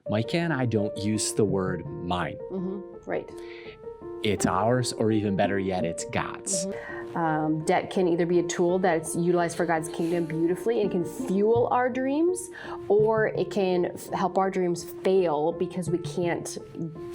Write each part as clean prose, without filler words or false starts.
Micah and I don't use the word mine. Right. It's ours, or even better yet, it's God's. Debt can either be a tool that's utilized for God's kingdom beautifully and can fuel our dreams, or it can help our dreams fail because we can't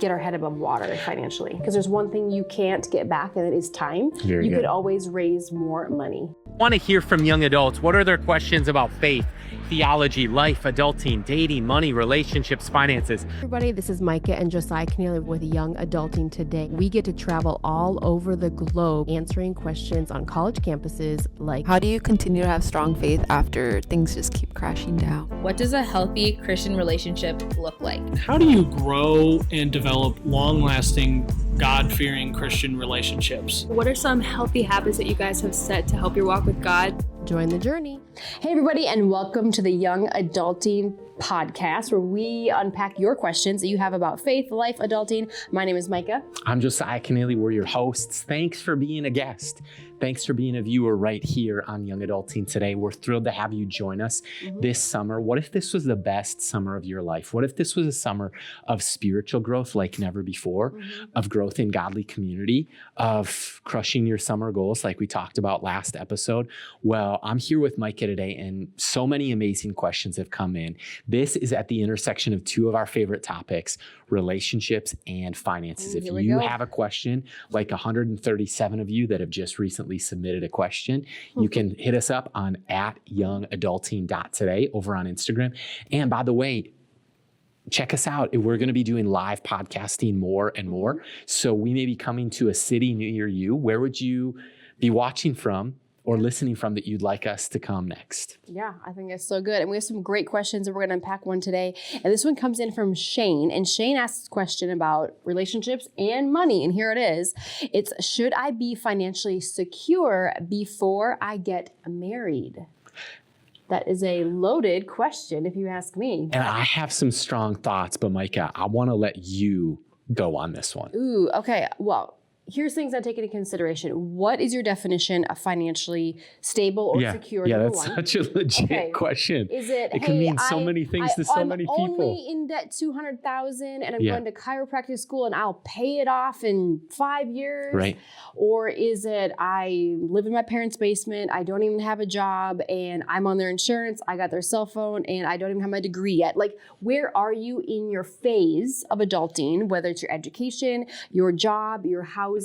get our head above water financially. Because there's one thing you can't get back, and it is time. Very you good. could always raise more money. Want to hear from young adults. What are their questions about faith, theology, life, adulting, dating, money, relationships, finances? Everybody, this is Micah and Josiah with Young Adulting Today. We get to travel all over the globe answering questions on college campuses like, how do you continue to have strong faith after things just keep crashing down? What does a healthy Christian relationship look like? How do you grow and develop long-lasting, God-fearing Christian relationships? What are some healthy habits that you guys have set to help your walk with God? Join the journey. Hey everybody, and welcome to the Young Adulting Podcast, where we unpack your questions that you have about faith, life, adulting. My name is Micah. I'm Josiah and We're your hosts. Thanks for being a guest. Thanks for being a viewer right here on Young Adulting Today. We're thrilled to have you join us this summer. What if this was the best summer of your life? What if this was a summer of spiritual growth like never before, of growth in godly community, of crushing your summer goals like we talked about last episode? Well, I'm here with Micah today, and so many amazing questions have come in. This is at the intersection of two of our favorite topics, relationships and finances. If you have a question, like 137 of you that have just recently submitted a question, you can hit us up on @YoungAdulting.Today over on Instagram. And by the way, check us out. We're going to be doing live podcasting more and more. So we may be coming to a city near you. Where would you be watching from or listening from that you'd like us to come next? Yeah, I think that's so good. And we have some great questions, and we're going to unpack one today. And this one comes in from Shane. And Shane asks a question about relationships and money. And here it is. It's, should I be financially secure before I get married? That is a loaded question, if you ask me. And I have some strong thoughts, but Micah, I want to let you go on this one. Ooh, okay. Well, here's things I take into consideration. What is your definition of financially stable or secure? Yeah, that's such a legit question. Is it? It can mean so many things to so many people. I'm only in debt $200,000, and I'm going to chiropractic school, and I'll pay it off in 5 years. Right. Or is it, I live in my parents' basement, I don't even have a job, and I'm on their insurance, I got their cell phone, and I don't even have my degree yet. Like, where are you in your phase of adulting, whether it's your education, your job, your housing,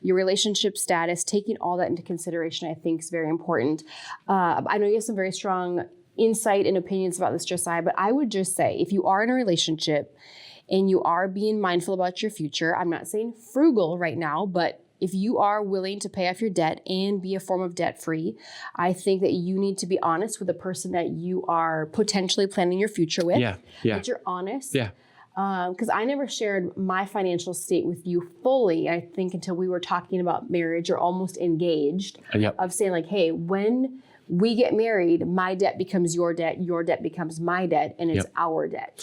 your relationship status? Taking all that into consideration, I think, is very important. I know you have some very strong insight and opinions about this, Josiah, but I would just say, if you are in a relationship and you are being mindful about your future, I'm not saying frugal right now, but if you are willing to pay off your debt and be a form of debt-free, I think that you need to be honest with the person that you are potentially planning your future with. Yeah. That you're honest. Yeah. Because I never shared my financial state with you fully, I think, until we were talking about marriage or almost engaged, of saying like, hey, when we get married, my debt becomes your debt becomes my debt, and it's our debt.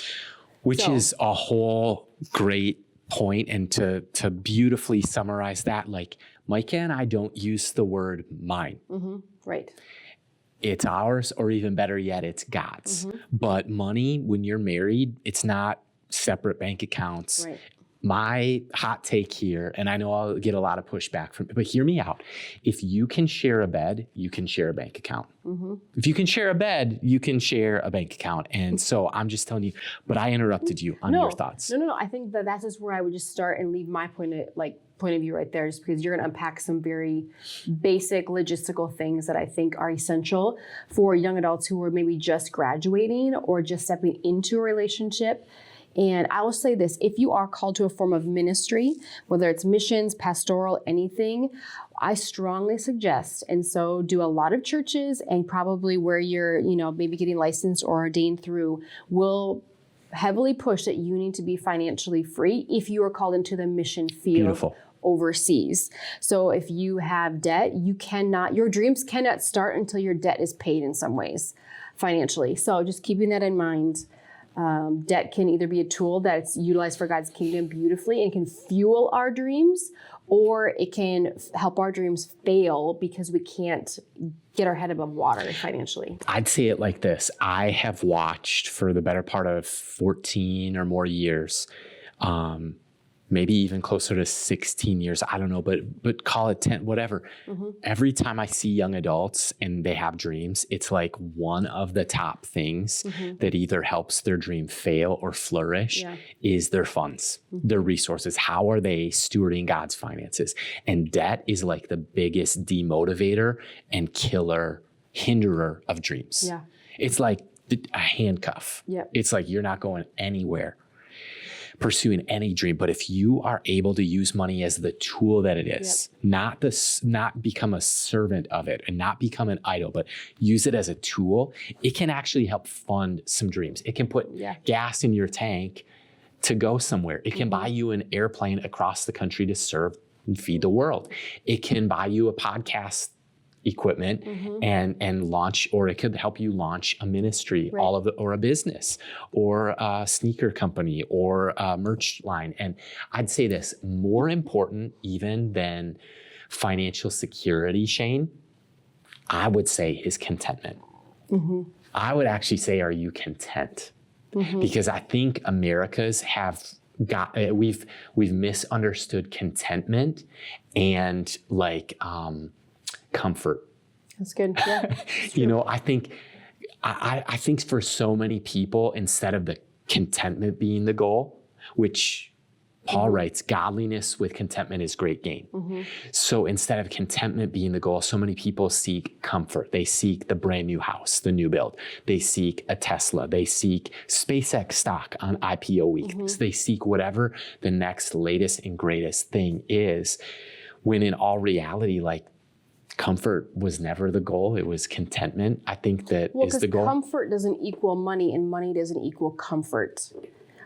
Which is a whole great point. And to beautifully summarize that, like, Micah and I don't use the word mine. Right. It's ours, or even better yet, it's God's. But money, when you're married, it's not separate bank accounts. Right. My hot take here, and I know I'll get a lot of pushback from it, but hear me out. If you can share a bed, you can share a bank account. If you can share a bed, you can share a bank account. And so I'm just telling you, but I interrupted you on your thoughts. No. I think that that's just where I would just start and leave my point of view right there, just because you're going to unpack some very basic logistical things that I think are essential for young adults who are maybe just graduating or just stepping into a relationship. And I will say this, if you are called to a form of ministry, whether it's missions, pastoral, anything, I strongly suggest, and so do a lot of churches, and probably where you're, maybe getting licensed or ordained through, will heavily push that you need to be financially free if you are called into the mission field overseas. So if you have debt, your dreams cannot start until your debt is paid in some ways financially. So just keeping that in mind. Debt can either be a tool that's utilized for God's kingdom beautifully and can fuel our dreams, or it can help our dreams fail because we can't get our head above water financially. I'd say it like this. I have watched for the better part of 14 or more years, maybe even closer to 16 years. I don't know, but call it 10, whatever. Every time I see young adults and they have dreams, it's like one of the top things that either helps their dream fail or flourish is their funds, their resources. How are they stewarding God's finances? And debt is like the biggest demotivator and killer hinderer of dreams. Yeah. It's like a handcuff. Yep. It's like you're not going anywhere pursuing any dream. But if you are able to use money as the tool that it is, not become a servant of it and not become an idol, but use it as a tool, it can actually help fund some dreams. It can put gas in your tank to go somewhere. It can buy you an airplane across the country to serve and feed the world. It can buy you a podcast equipment and launch, or it could help you launch a ministry, or a business, or a sneaker company, or a merch line. And I'd say this, more important even than financial security, Shane, I would say is contentment. I would actually say, are you content? Because I think Americans have we've misunderstood contentment and comfort. That's good. Yeah. You know, I think for so many people, instead of the contentment being the goal, which Paul writes, godliness with contentment is great gain. So instead of contentment being the goal, so many people seek comfort. They seek the brand new house, the new build. They seek a Tesla. They seek SpaceX stock on IPO week. So they seek whatever the next latest and greatest thing is, when in all reality, comfort was never the goal. It was contentment. I think that is the goal. Comfort doesn't equal money, and money doesn't equal comfort.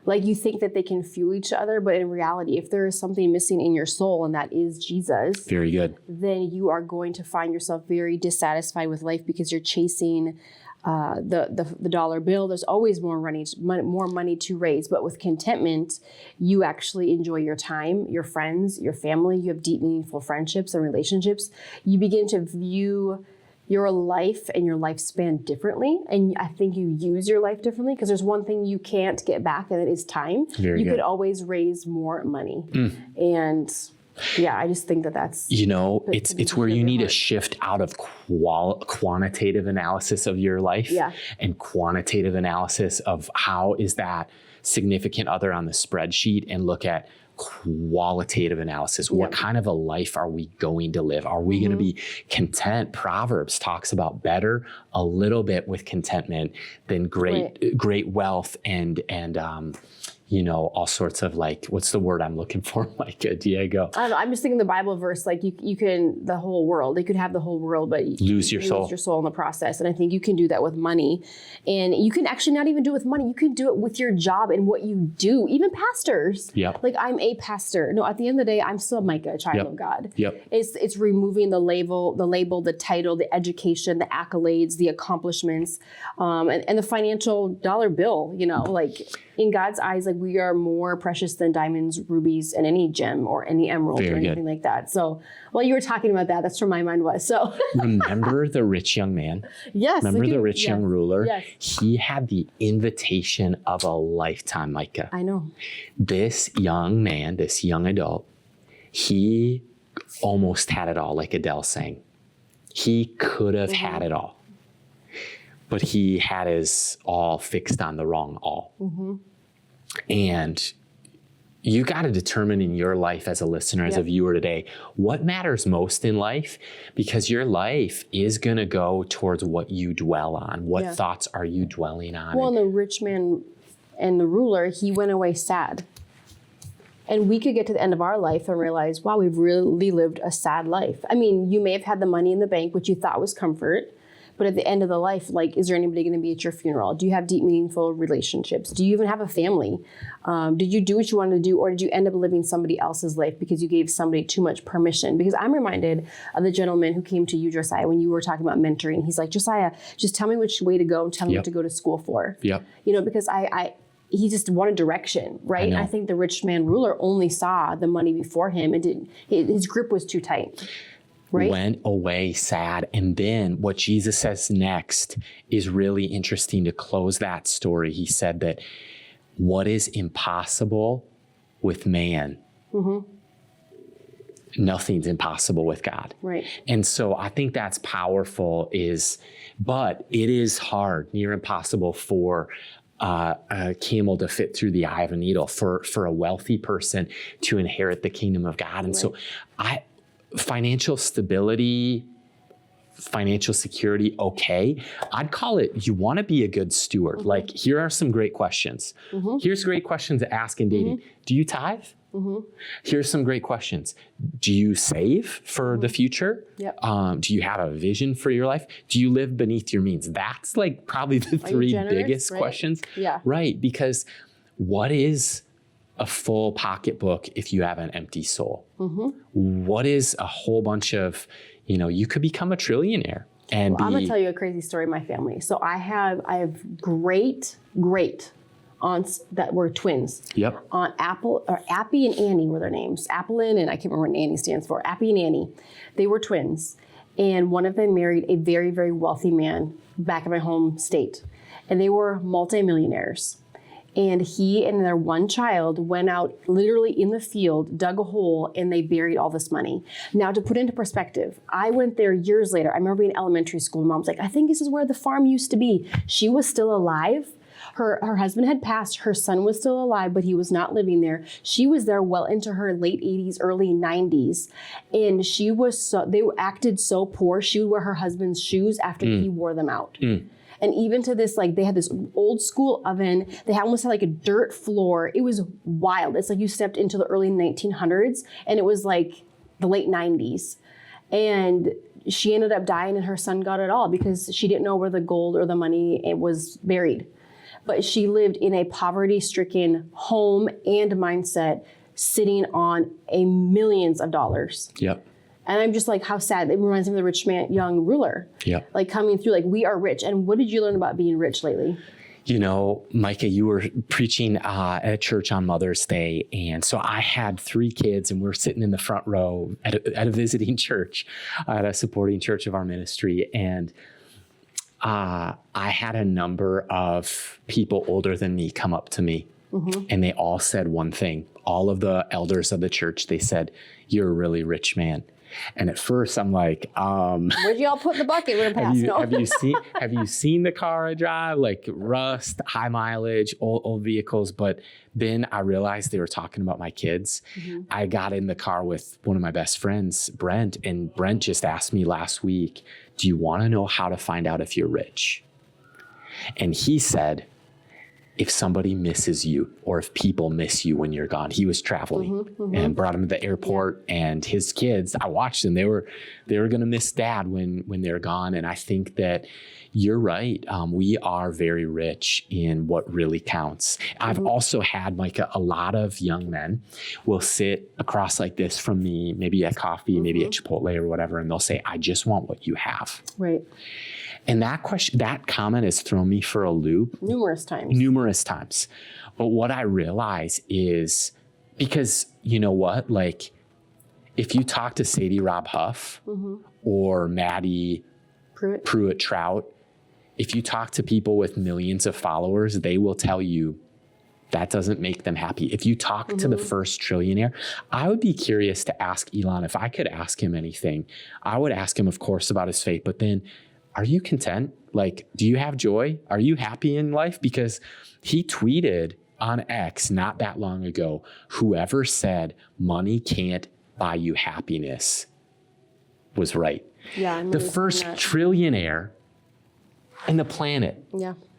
You think that they can fuel each other, but in reality, if there is something missing in your soul, and that is Jesus, very good, then you are going to find yourself very dissatisfied with life because you're chasing the dollar bill. There's always more money to raise, but with contentment, you actually enjoy your time, your friends, your family. You have deep, meaningful friendships and relationships. You begin to view your life and your lifespan differently, and I think you use your life differently, because there's one thing you can't get back, and it is time. You could always raise more money, and I just think that's, it's where you need to shift out of quantitative analysis of your life and quantitative analysis of how is that significant other on the spreadsheet, and look at qualitative analysis. What kind of a life are we going to live? Are we going to be content? Proverbs talks about better a little bit with contentment than great wealth and all sorts of what's the word I'm looking for, Micah, Diego? I don't know. I'm just thinking the Bible verse, you can, the whole world, you could have the whole world, but lose your soul in the process. And I think you can do that with money. And you can actually not even do it with money. You can do it with your job and what you do. Even pastors. I'm a pastor. No, at the end of the day, I'm still Micah, a child of God. It's removing the label, the title, the education, the accolades, the accomplishments, and the financial dollar bill, in God's eyes, we are more precious than diamonds, rubies, and any gem or any emerald or anything like that. So while you were talking about that, that's where my mind was. So remember the rich young man? Yes. Remember the rich young ruler? Yes. He had the invitation of a lifetime, Micah. I know. This young man, this young adult, he almost had it all, like Adele sang. He could have had it all, but he had his all fixed on the wrong all. And you got to determine in your life as a listener, as a viewer today, what matters most in life, because your life is going to go towards what you dwell on. What thoughts are you dwelling on? Well, and the rich man and the ruler, he went away sad. And we could get to the end of our life and realize, wow, we've really lived a sad life. I mean, you may have had the money in the bank, which you thought was comfort. But at the end of the life, is there anybody going to be at your funeral? Do you have deep, meaningful relationships? Do you even have a family? Did you do what you wanted to do, or did you end up living somebody else's life because you gave somebody too much permission? Because I'm reminded of the gentleman who came to you, Josiah, when you were talking about mentoring. He's like, Josiah, just tell me which way to go and tell me what to go to school for. Because he just wanted direction, right? I think the rich man ruler only saw the money before him and his grip was too tight. Right? Went away sad. And then what Jesus says next is really interesting to close that story. He said that what is impossible with man, nothing's impossible with God. Right. And so I think that's powerful but it is hard, near impossible for a camel to fit through the eye of a needle, for a wealthy person to inherit the kingdom of God. And so financial stability, financial security, okay. I'd call it, you want to be a good steward. Like, here are some great questions. Here's great questions to ask in dating. Do you tithe? Here's some great questions. Do you save for the future? Yep. Do you have a vision for your life? Do you live beneath your means? That's like probably the three biggest questions. Yeah. Right. Because what is a full pocketbook if you have an empty soul? What is a whole bunch of, you could become a trillionaire and I'm gonna tell you a crazy story of my family. So I have great aunts that were twins. Yep. Aunt Appy and Annie were their names. Applin, and I can't remember what Annie stands for. Appy and Annie. They were twins. And one of them married a very, very wealthy man back in my home state. And they were multimillionaires. And he and their one child went out literally in the field, dug a hole, and they buried all this money. Now, to put into perspective, I went there years later. I remember being in elementary school. Mom was like, I think this is where the farm used to be. She was still alive. Her husband had passed. Her son was still alive, but he was not living there. She was there well into her late 80s, early 90s. And they acted so poor. She would wear her husband's shoes after he wore them out. And even to this, like, they had this old school oven. They almost had like a dirt floor. It was wild. It's like you stepped into the early 1900s and it was like the late 90s. And she ended up dying and her son got it all because she didn't know where the gold or the money was buried. But she lived in a poverty-stricken home and mindset, sitting on millions of dollars. Yep. And I'm just like, how sad. It reminds me of the rich man, young ruler. Yep. Like coming through, like, we are rich. And what did you learn about being rich lately? Micah, you were preaching at church on Mother's Day. And so I had 3 kids and we're sitting in the front row at a visiting church, at a supporting church of our ministry. And I had a number of people older than me come up to me and they all said one thing. All of the elders of the church, they said, "You're a really rich man." And at first I'm like, where'd y'all put in the bucket? We're gonna pass. have you seen the car I drive? Like rust, high mileage, old vehicles. But then I realized they were talking about my kids. I got in the car with one of my best friends, Brent, and Brent just asked me last week, do you want to know how to find out if you're rich? And he said, if somebody misses you or if people miss you when you're gone. He was traveling and brought him to the airport and his kids, I watched them. They were going to miss dad when they're gone. And I think that you're right. We are very rich in what really counts. I've also had, Micah, a lot of young men will sit across like this from me, maybe at coffee, maybe at Chipotle or whatever. And they'll say, I just want what you have. Right. And that comment has thrown me for a loop. Numerous times. But what I realize is, because you know what, like if you talk to Sadie Robb Huff or Maddie Pruitt Trout, if you talk to people with millions of followers, they will tell you that doesn't make them happy. If you talk to the first trillionaire, I would be curious to ask Elon, if I could ask him anything, I would ask him, of course, about his faith, but then, are you content? Like, do you have joy? Are you happy in life? Because he tweeted on X not that long ago, whoever said money can't buy you happiness was right. Yeah. The first trillionaire in the planet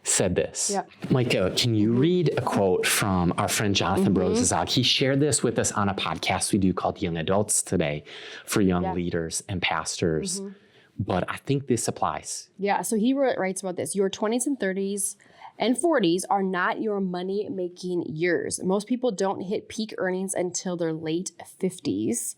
said this. Yeah. Micah, can you read a quote from our friend Jonathan Brozazag? He shared this with us on a podcast we do called Young Adults Today for young leaders and pastors. But I think this applies. Yeah, so he writes about this. Your 20s and 30s and 40s are not your money-making years. Most people don't hit peak earnings until their late 50s.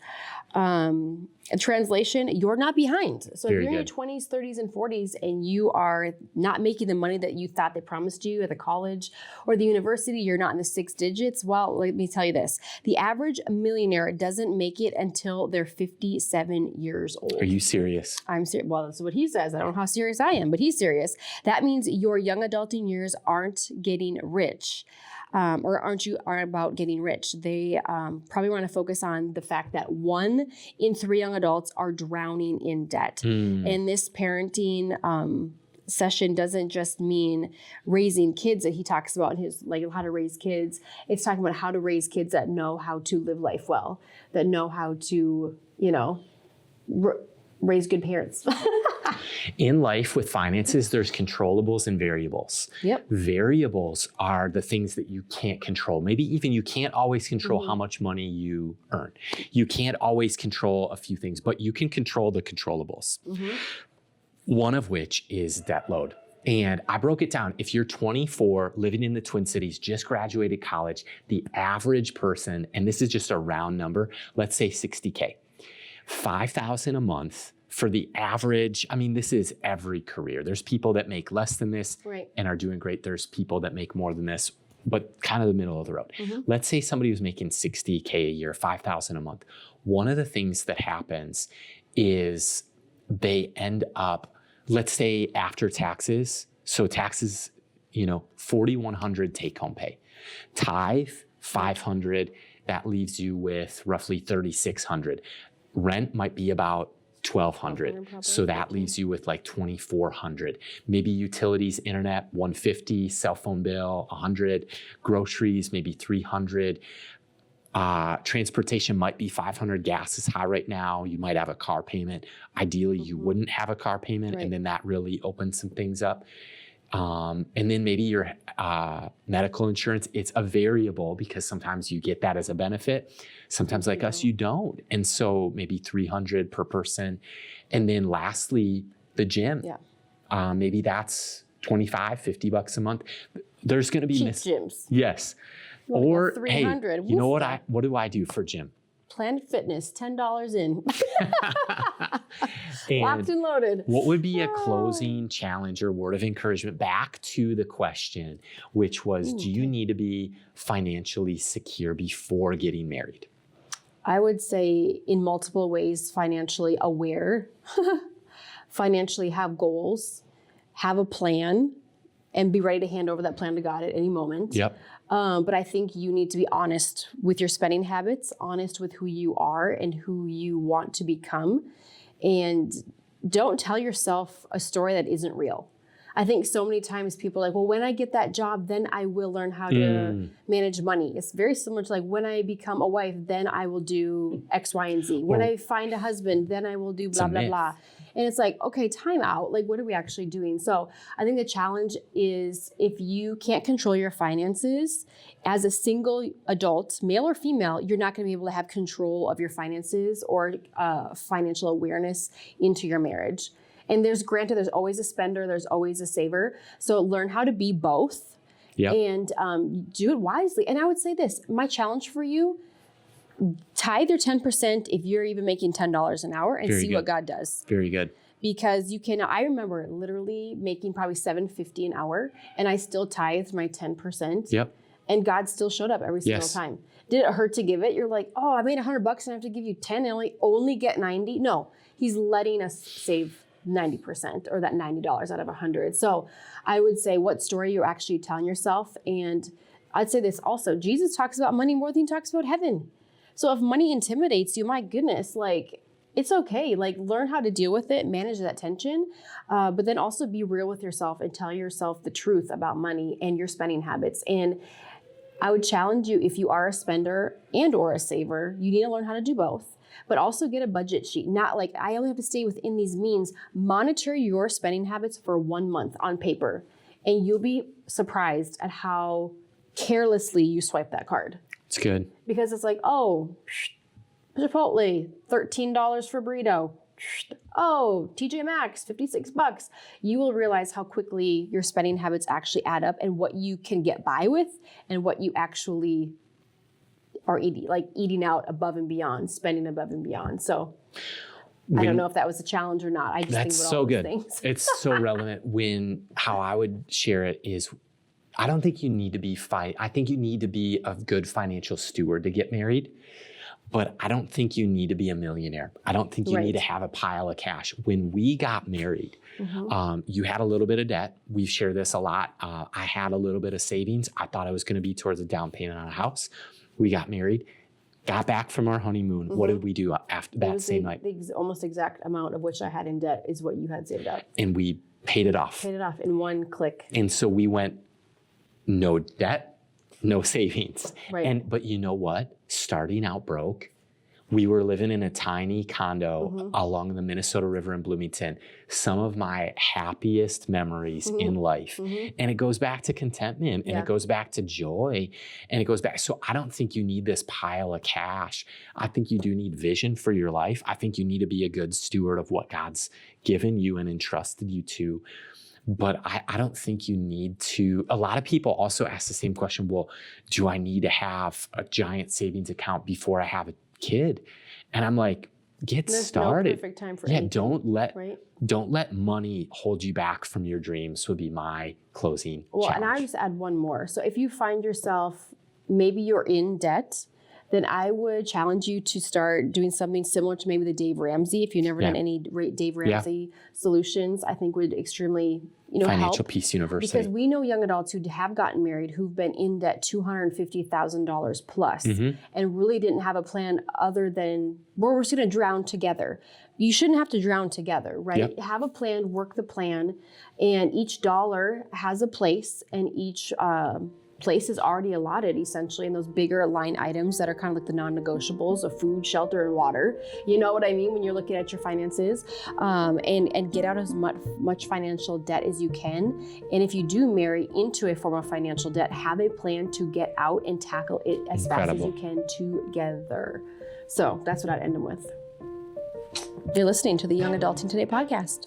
A translation, you're not behind. So Very if you're in good. your 20s, 30s, and 40s and you are not making the money that you thought they promised you at the college or the university, you're not in the 6 digits. Well, let me tell you this. The average millionaire doesn't make it until they're 57 years old. Are you serious? I'm serious. Well, that's what he says. I don't know how serious I am, but he's serious. That means your young adulting years aren't getting rich. Aren't about getting rich. They probably want to focus on the fact that 1 in 3 young adults are drowning in debt. And this parenting session doesn't just mean raising kids that he talks about in his, like, how to raise kids. It's talking about how to raise kids that know how to live life well, that know how to, raise good parents. In life with finances, there's controllables and variables. Yep. Variables are the things that you can't control. Maybe even you can't always control how much money you earn. You can't always control a few things, but you can control the controllables. One of which is debt load. And I broke it down. If you're 24, living in the Twin Cities, just graduated college, the average person, and this is just a round number, let's say $60K, $5,000 a month. For the average, I mean, this is every career. There's people that make less than this and are doing great. There's people that make more than this, but kind of the middle of the road. Let's say somebody who's making $60K a year, $5,000 a month. One of the things that happens is they end up, let's say after taxes, so taxes, $4,100 take home pay. Tithe, $500, that leaves you with roughly $3,600. Rent might be about $1,200. So that leaves you with like $2,400. Maybe utilities, internet, $150, cell phone bill, $100, groceries, maybe $300. Transportation might be $500. Gas is high right now. You might have a car payment. Ideally, you wouldn't have a car payment, and then that really opens some things up. And then maybe your medical insurance, it's a variable because sometimes you get that as a benefit. Sometimes like us, you don't. And so maybe $300 per person. And then lastly, the gym. Maybe that's $25, $50 a month. There's going to be gyms. Yes. Or hey, $300. you know what do I do for gym? Planet Fitness, $10 in. And locked and loaded. What would be a closing challenge or word of encouragement back to the question, which was, do you need to be financially secure before getting married? I would say in multiple ways, financially aware, financially have goals, have a plan, and be ready to hand over that plan to God at any moment. Yep. But I think you need to be honest with your spending habits, honest with who you are and who you want to become. And don't tell yourself a story that isn't real. I think so many times people are like, well, when I get that job, then I will learn how to manage money. It's very similar to like, when I become a wife, then I will do X, Y, and Z. When I find a husband, then I will do blah, blah, blah. And it's like, okay, time out. Like, what are we actually doing? So I think the challenge is if you can't control your finances as a single adult, male or female, you're not going to be able to have control of your finances or financial awareness into your marriage. And there's always a spender, there's always a saver. So learn how to be both and do it wisely. And I would say this, my challenge for you, tithe your 10% if you're even making $10 an hour and see what God does. Very good. Because I remember literally making probably $7.50 an hour and I still tithed my 10%. Yep. And God still showed up every single time. Did it hurt to give it? You're like, oh, I made $100 and I have to give you 10 and only get 90. No, he's letting us save 90% or that $90 out of 100. So I would say what story you're actually telling yourself. And I'd say this also, Jesus talks about money more than he talks about heaven. So if money intimidates you, my goodness, like it's okay. Like learn how to deal with it, manage that tension, but then also be real with yourself and tell yourself the truth about money and your spending habits. And I would challenge you, if you are a spender and or a saver, you need to learn how to do both. But also get a budget sheet. Not like, I only have to stay within these means. Monitor your spending habits for 1 month on paper. And you'll be surprised at how carelessly you swipe that card. It's good. Because it's like, oh, Chipotle, $13 for burrito. Oh, TJ Maxx, $56. You will realize how quickly your spending habits actually add up and what you can get by with and what you actually are eating out above and beyond, spending above and beyond. So I don't know if that was a challenge or not. I just That's think about so all those good. things. It's so relevant. How I would share it is, I don't think you need to be I think you need to be a good financial steward to get married, but I don't think you need to be a millionaire. I don't think you need to have a pile of cash. When we got married, you had a little bit of debt. We've shared this a lot. I had a little bit of savings. I thought I was going to be towards a down payment on a house. We got married, got back from our honeymoon. What did we do after that same night? The almost exact amount of which I had in debt is what you had saved up. And we paid it off. Paid it off in one click. And so we went, no debt, no savings. Right. But you know what? Starting out broke, we were living in a tiny condo along the Minnesota River in Bloomington. Some of my happiest memories in life. And it goes back to contentment, and it goes back to joy, and it goes back. So I don't think you need this pile of cash. I think you do need vision for your life. I think you need to be a good steward of what God's given you and entrusted you to. But I don't think you need to. A lot of people also ask the same question, well, do I need to have a giant savings account before I have a kid? And I'm like, get started. No perfect time for anything. Don't let money hold you back from your dreams would be my closing challenge. And I just add one more. So if you find yourself, maybe you're in debt, then I would challenge you to start doing something similar to maybe the Dave Ramsey. If you've never done any Dave Ramsey solutions, I think would extremely Financial help. Peace University. Because we know young adults who have gotten married who've been in debt $250,000 plus and really didn't have a plan other than, we're just going to drown together. You shouldn't have to drown together, right? Yep. Have a plan, work the plan, and each dollar has a place, and each place is already allotted essentially in those bigger line items that are kind of like the non-negotiables of food, shelter, and water. You know what I mean when you're looking at your finances, and get out as much financial debt as you can. And if you do marry into a form of financial debt, have a plan to get out and tackle it as fast as you can together. So that's what I'd end them with. You're listening to the Young Adulting Today podcast.